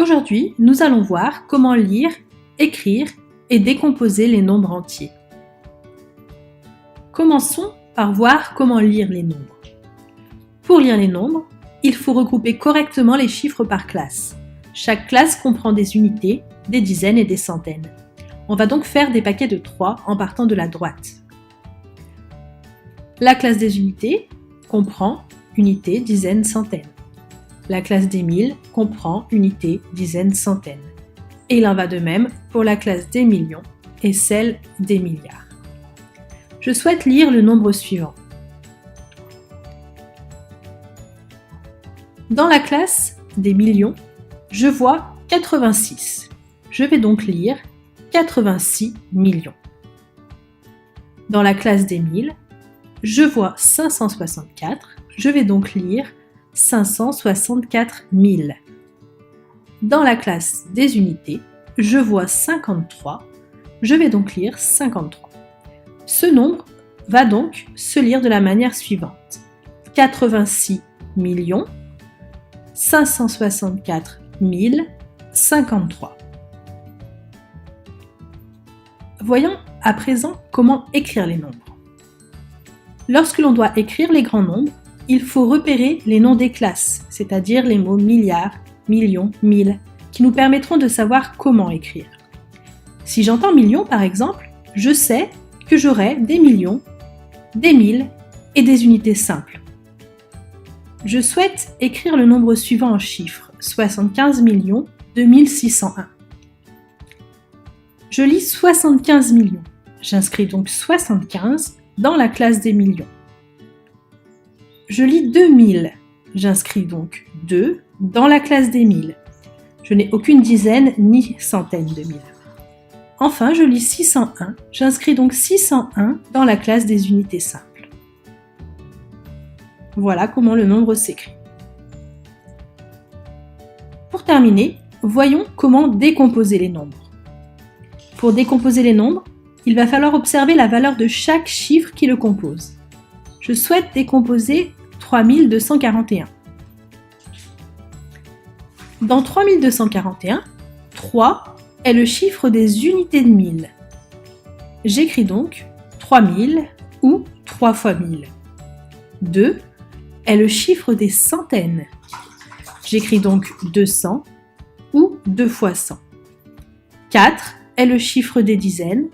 Aujourd'hui, nous allons voir comment lire, écrire et décomposer les nombres entiers. Commençons par voir comment lire les nombres. Pour lire les nombres, il faut regrouper correctement les chiffres par classe. Chaque classe comprend des unités, des dizaines et des centaines. On va donc faire des paquets de 3 en partant de la droite. La classe des unités comprend unités, dizaines, centaines. La classe des milles comprend unités, dizaines, centaines. Et il en va de même pour la classe des millions et celle des milliards. Je souhaite lire le nombre suivant. Dans la classe des millions, je vois 86. Je vais donc lire 86 millions. Dans la classe des milles, je vois 564. Je vais donc lire 564 000. Dans la classe des unités, je vois 53. Je vais donc lire 53. Ce nombre va donc se lire de la manière suivante. 86 millions, 564 000, 53. Voyons à présent comment écrire les nombres. Lorsque l'on doit écrire les grands nombres, il faut repérer les noms des classes, c'est-à-dire les mots milliards, millions, mille, qui nous permettront de savoir comment écrire. Si j'entends millions par exemple, je sais que j'aurai des millions, des milles et des unités simples. Je souhaite écrire le nombre suivant en chiffres, 75 2601. Je lis 75 millions. J'inscris donc 75 dans la classe des millions. Je lis 2000. J'inscris donc 2 dans la classe des milles. Je n'ai aucune dizaine ni centaine de mille. Enfin, je lis 601. J'inscris donc 601 dans la classe des unités simples. Voilà comment le nombre s'écrit. Pour terminer, voyons comment décomposer les nombres. Pour décomposer les nombres, il va falloir observer la valeur de chaque chiffre qui le compose. Je souhaite décomposer 3241. Dans 3241, 3 est le chiffre des unités de mille. J'écris donc 3000 ou 3 fois 1000. 2 est le chiffre des centaines. J'écris donc 200 ou 2 fois 100. 4 est le chiffre des dizaines.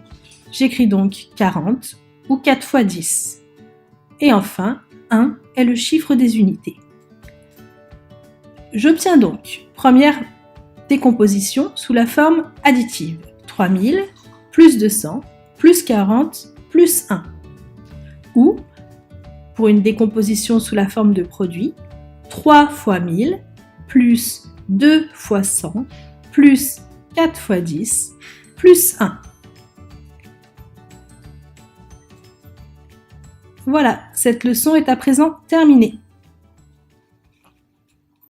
J'écris donc 40 ou 4 fois 10. Et enfin, 1 est le chiffre des unités. J'obtiens donc première décomposition sous la forme additive. 3000 plus 200 plus 40 plus 1. Ou, pour une décomposition sous la forme de produit, 3 fois 1000 plus 2 fois 100 plus 4 fois 10 plus 1. Voilà, cette leçon est à présent terminée.